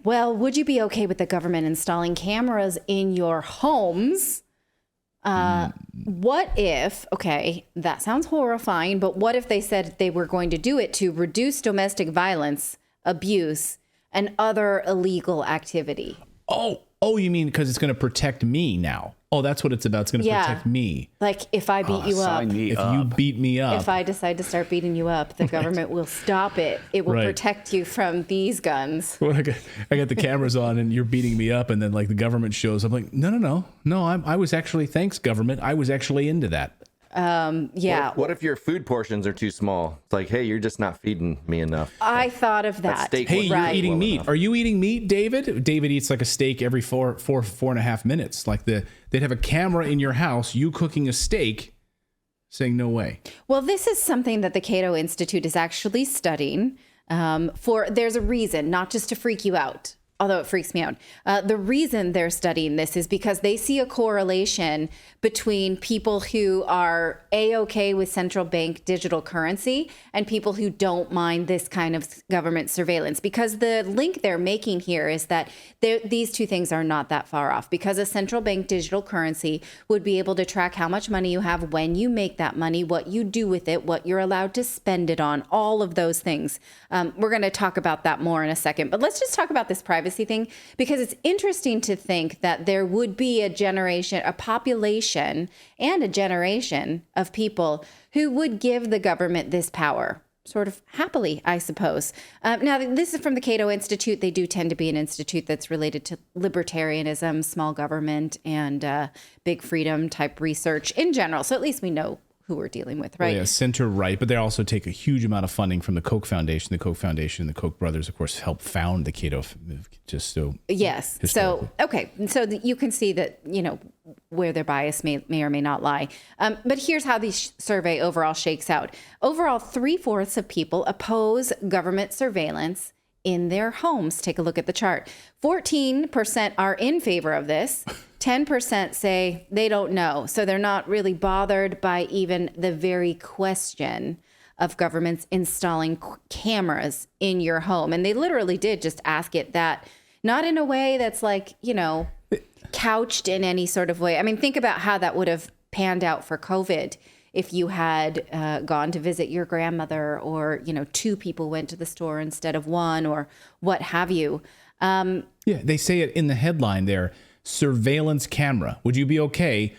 well, would you be okay with the government installing cameras in your homes? What if, okay, that sounds horrifying, but what if they said they were going to do it to reduce domestic violence, abuse, and other illegal activity? Oh, you mean because it's going to protect me now? Oh, that's what it's about. It's going to protect me. Like if I beat you up, You beat me up, if I decide to start beating you up, the government will stop it. It will protect you from these guns. Well, I got the cameras on and you're beating me up, and then like the government shows. I'm like, no. I was actually, thanks government. I was actually into that. Yeah. What if your food portions are too small? It's like, hey, you're just not feeding me enough. I thought of that. Hey, you're eating meat. Are you eating meat, David? David eats like a steak every four and a half minutes. Like they'd have a camera in your house, you cooking a steak, saying no way. Well, this is something that the Cato Institute is actually studying. There's a reason, not just to freak you out, although it freaks me out. The reason they're studying this is because they see a correlation between people who are A-OK with central bank digital currency and people who don't mind this kind of government surveillance. Because the link they're making here is that these two things are not that far off. Because a central bank digital currency would be able to track how much money you have, when you make that money, what you do with it, what you're allowed to spend it on, all of those things. We're going to talk about that more in a second. But let's just talk about this privacy thing, because it's interesting to think that there would be a population and a generation of people who would give the government this power, sort of happily, I suppose. Now, this is from the Cato Institute. They do tend to be an institute that's related to libertarianism, small government, and big freedom type research in general. So at least we know who we're dealing with, right? Yeah, center-right, but they also take a huge amount of funding from the Koch Foundation. The Koch Foundation and the Koch brothers, of course, helped found the Cato, just so... Yes. So, okay. So you can see that, where their bias may or may not lie. But here's how the survey overall shakes out. Overall, 3/4 of people oppose government surveillance in their homes. Take a look at the chart. 14% are in favor of this. 10% say they don't know. So they're not really bothered by even the very question of governments installing cameras in your home. And they literally did just ask it that, not in a way that's like, couched in any sort of way. I mean, think about how that would have panned out for COVID if you had gone to visit your grandmother, or, two people went to the store instead of one, or what have you. Yeah, they say it in the headline there, surveillance camera. Would you be okay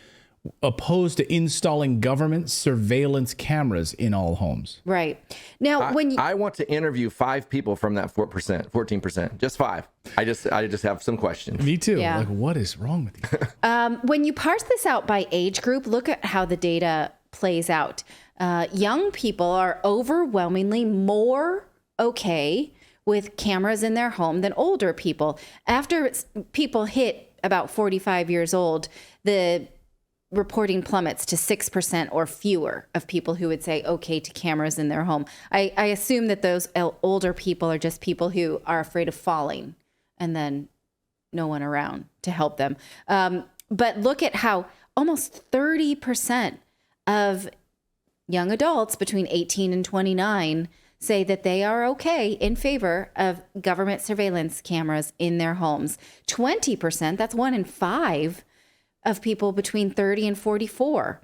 opposed to installing government surveillance cameras in all homes? Right. Now, I want to interview 5 people from that 14%, just 5. I just have some questions. Me too. Yeah. Like, what is wrong with you? When you parse this out by age group, look at how the data plays out. Young people are overwhelmingly more okay with cameras in their home than older people. After people hit about 45 years old, the reporting plummets to 6% or fewer of people who would say okay to cameras in their home. I assume that those older people are just people who are afraid of falling and then no one around to help them. But look at how almost 30% of young adults between 18 and 29 say that they are okay in favor of government surveillance cameras in their homes. 20%, that's 1 in 5 of people between 30 and 44.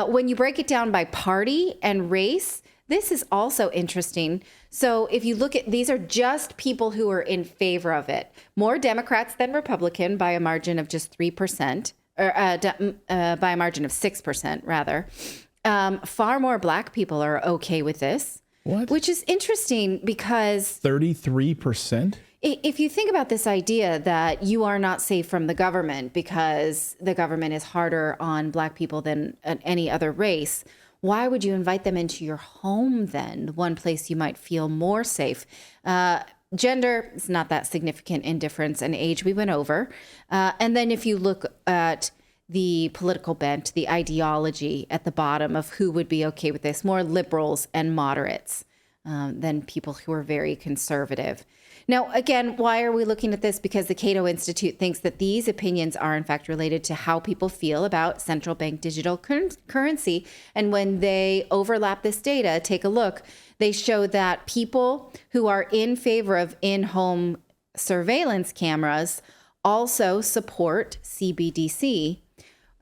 When you break it down by party and race, this is also interesting. So if you look at, these are just people who are in favor of it. More Democrats than Republican by a margin of just 3%, or by a margin of 6%, rather. Far more Black people are okay with this. What? Which is interesting because 33%? If you think about this idea that you are not safe from the government because the government is harder on Black people than any other race, why would you invite them into your home then? One place you might feel more safe. Gender is not that significant in difference, and age we went over. And then if you look at the political bent, the ideology at the bottom of who would be okay with this, more liberals and moderates than people who are very conservative. Now, again, why are we looking at this? Because the Cato Institute thinks that these opinions are in fact related to how people feel about central bank digital currency. And when they overlap this data, take a look, they show that people who are in favor of in-home surveillance cameras also support CBDC,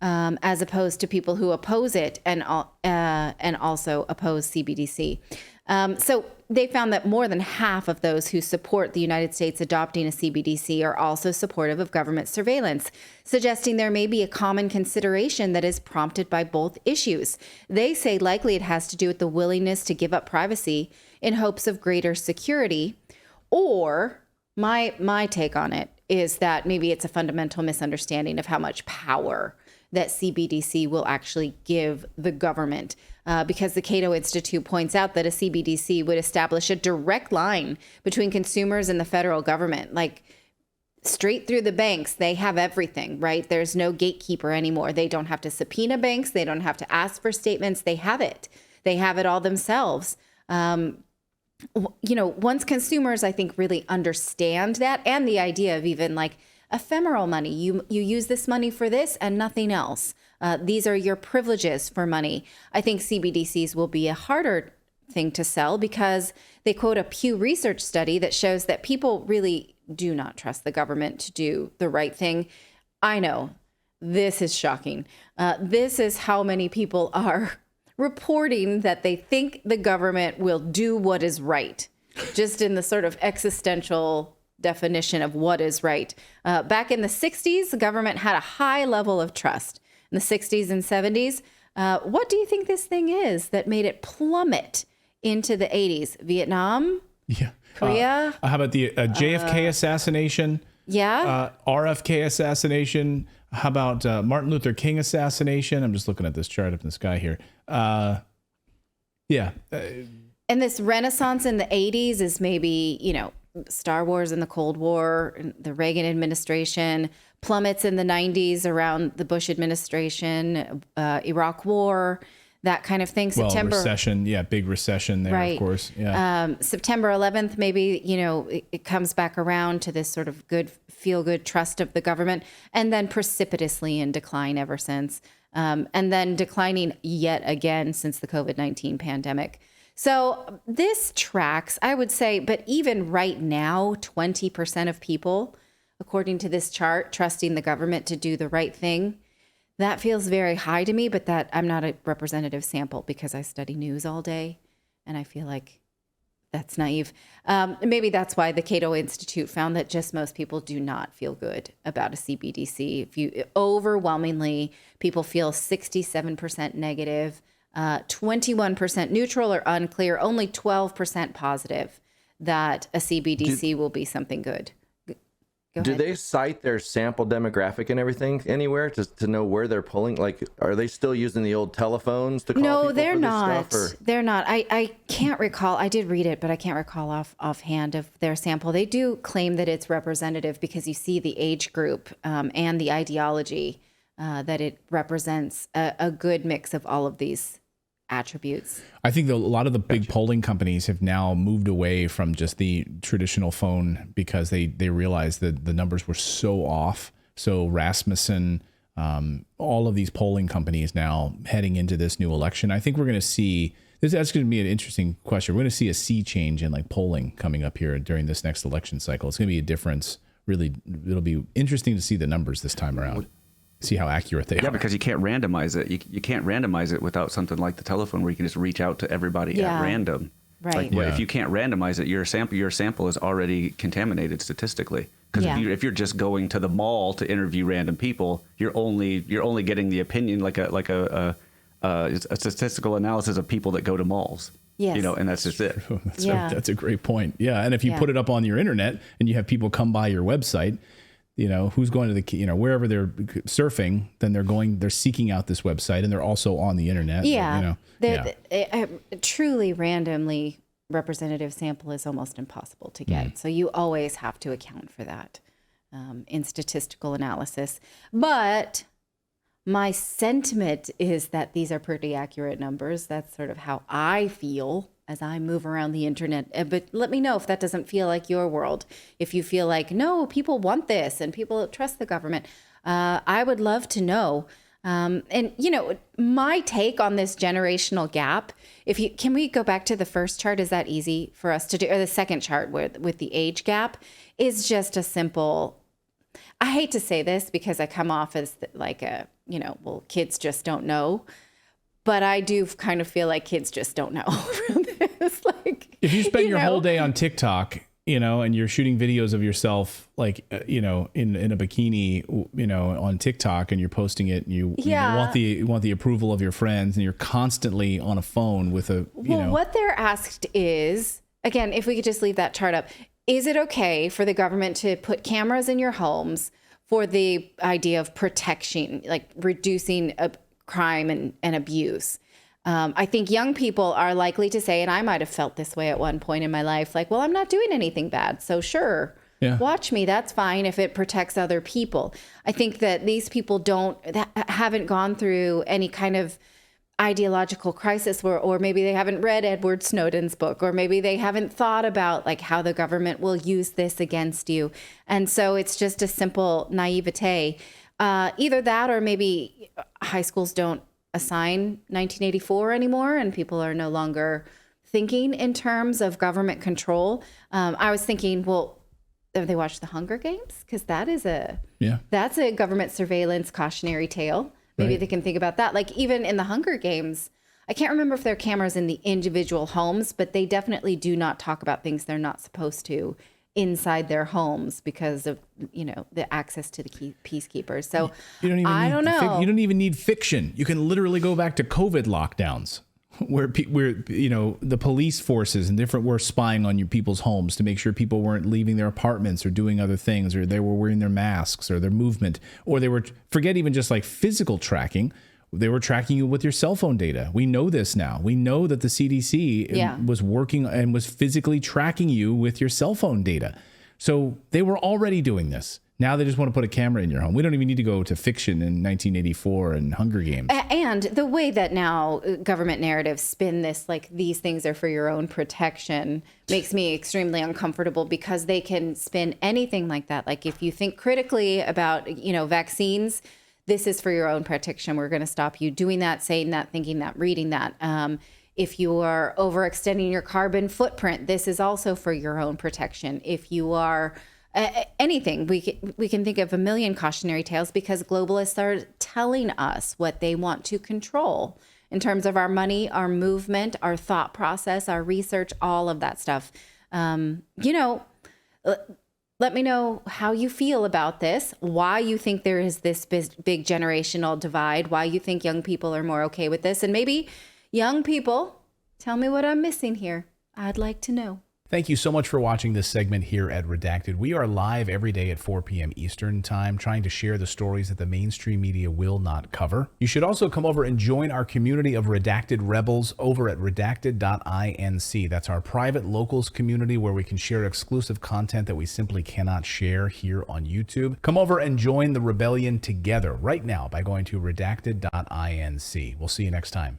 as opposed to people who oppose it and also oppose CBDC. So they found that more than half of those who support the United States adopting a CBDC are also supportive of government surveillance, suggesting there may be a common consideration that is prompted by both issues. They say likely it has to do with the willingness to give up privacy in hopes of greater security, or my take on it is that maybe it's a fundamental misunderstanding of how much power that CBDC will actually give the government, because the Cato Institute points out that a CBDC would establish a direct line between consumers and the federal government, like straight through the banks. They have everything, right? There's no gatekeeper anymore. They don't have to subpoena banks. They don't have to ask for statements. They have it. They have it all themselves. Once consumers, I think, really understand that, and the idea of even like ephemeral money, you use this money for this and nothing else. These are your privileges for money. I think CBDCs will be a harder thing to sell because they quote a Pew Research study that shows that people really do not trust the government to do the right thing. I know this is shocking. This is how many people are reporting that they think the government will do what is right, just in the sort of existential definition of what is right. Back in the 60s, the government had a high level of trust. In the 60s and 70s, what do you think this thing is that made it plummet into the 80s? Vietnam? Yeah. Korea? How about the JFK assassination? Yeah. RFK assassination? How about Martin Luther King assassination? I'm just looking at this chart up in the sky here. Yeah. And this renaissance in the 80s is maybe, Star Wars and the Cold War, the Reagan administration, plummets in the 90s around the Bush administration, Iraq War, that kind of thing. September recession. Yeah, big recession there, right. Of course. Yeah. September 11th, maybe, it comes back around to this sort of feel-good trust of the government, and then precipitously in decline ever since. And then declining yet again since the COVID-19 pandemic. So this tracks, I would say, but even right now, 20% of people, according to this chart, trusting the government to do the right thing. That feels very high to me, but that I'm not a representative sample because I study news all day, and I feel like that's naive. Maybe that's why the Cato Institute found that just most people do not feel good about a CBDC. Overwhelmingly, people feel 67% negative, 21% neutral or unclear, only 12% positive that a CBDC will be something good. Do they cite their sample demographic and everything anywhere to know where they're pulling? Like, are they still using the old telephones to call people? No, they're for this not. stuff, They're not. I can't recall. I did read it, but I can't recall offhand of their sample. They do claim that it's representative because you see the age group and the ideology, that it represents a good mix of all of these attributes. I think a lot of the big polling companies have now moved away from just the traditional phone because they realized that the numbers were so off. So Rasmussen, all of these polling companies now heading into this new election, I think we're going to see that's going to be an interesting question. We're going to see a sea change in like polling coming up here during this next election cycle. It's going to be a difference. Really, it'll be interesting to see the numbers this time around. See how accurate they are. Yeah, because you can't randomize it. You can't randomize it without something like the telephone where you can just reach out to everybody at random. Right. Like, if you can't randomize it, your sample is already contaminated statistically. Because if you're just going to the mall to interview random people, you're only getting the opinion like a statistical analysis of people that go to malls. Yes. And that's just it. That's a great point. Yeah, and if you put it up on your internet and you have people come by your website, who's going to the, wherever they're surfing, then they're seeking out this website, and they're also on the internet. A truly randomly representative sample is almost impossible to get. So you always have to account for that in statistical analysis. But my sentiment is that these are pretty accurate numbers. That's sort of how I feel as I move around the internet. But let me know if that doesn't feel like your world. If you feel like, no, people want this and people trust the government. I would love to know. And my take on this generational gap, can we go back to the first chart? Is that easy for us to do? Or the second chart with the age gap is just a simple, I hate to say this because I come off as like kids just don't know. But I do kind of feel like kids just don't know from this. Like, if you spend your whole day on TikTok, and you're shooting videos of yourself, like, in a bikini, on TikTok, and you're posting it, and you want the approval of your friends, and you're constantly on a phone with what they're asked is, again, if we could just leave that chart up, is it okay for the government to put cameras in your homes for the idea of protection, like reducing crime and abuse? I think young people are likely to say, and I might have felt this way at one point in my life, like, well, I'm not doing anything bad, so sure, watch me. That's fine if it protects other people. I think that these people haven't gone through any kind of ideological crisis or maybe they haven't read Edward Snowden's book, or maybe they haven't thought about like how the government will use this against you. And so it's just a simple naivete. Either that, or maybe high schools don't assign 1984 anymore, and people are no longer thinking in terms of government control. I was thinking, well, have they watched the Hunger Games? Because that's a government surveillance cautionary tale. Maybe they can think about that. Like, even in the Hunger Games, I can't remember if there are cameras in the individual homes, but they definitely do not talk about things they're not supposed to inside their homes because of the access to the peacekeepers. So I don't know. You don't even need fiction. You can literally go back to COVID lockdowns where the police forces and different were spying on people's homes to make sure people weren't leaving their apartments or doing other things, or they were wearing their masks or their movement, or they were, forget even just like physical tracking. They were tracking you with your cell phone data. We know this now. We know that the CDC was working and was physically tracking you with your cell phone data. So they were already doing this. Now they just want to put a camera in your home. We don't even need to go to fiction in 1984 and Hunger Games. And the way that now government narratives spin this, like these things are for your own protection, makes me extremely uncomfortable, because they can spin anything like that. Like, if you think critically about, vaccines, this is for your own protection. We're going to stop you doing that, saying that, thinking that, reading that. If you are overextending your carbon footprint, this is also for your own protection. If you are anything, we can think of a million cautionary tales, because globalists are telling us what they want to control in terms of our money, our movement, our thought process, our research, all of that stuff. Let me know how you feel about this, why you think there is this big generational divide, why you think young people are more okay with this. And maybe young people, tell me what I'm missing here. I'd like to know. Thank you so much for watching this segment here at Redacted. We are live every day at 4 p.m. Eastern Time, trying to share the stories that the mainstream media will not cover. You should also come over and join our community of Redacted Rebels over at redacted.inc. That's our private locals community where we can share exclusive content that we simply cannot share here on YouTube. Come over and join the rebellion together right now by going to redacted.inc. We'll see you next time.